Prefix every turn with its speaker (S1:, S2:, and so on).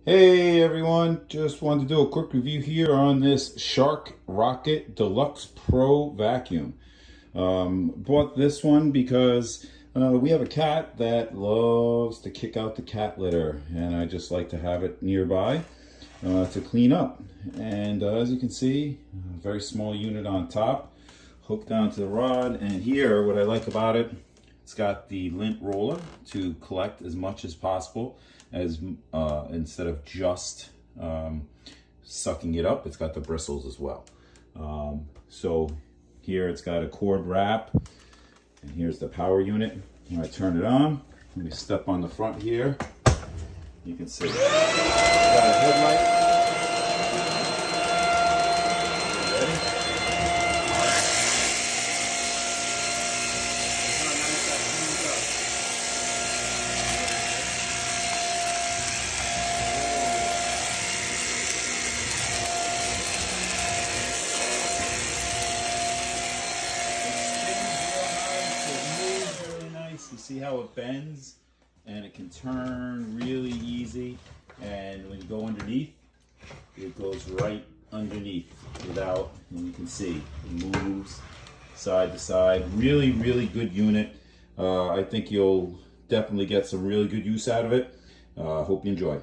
S1: Hey everyone, just wanted to do a quick review here on this Shark Rocket Deluxe Pro vacuum. Bought this one because we have a cat that loves to kick out the cat litter, and I just like to have it nearby to clean up. And as you can see, a very small unit on top, hooked down to the rod. And here, what I like about it, it's got the lint roller to collect as much as possible, as instead of just sucking it up. It's got the bristles as well. So here it's got a cord wrap, and here's the power unit. When I turn it on, let me step on the front here. You can see it's got a headlight. You see how it bends, and it can turn really easy, and when you go underneath, it goes right underneath without, and you can see it moves side to side. Really good unit. I think you'll definitely get some really good use out of it. Hope you enjoy.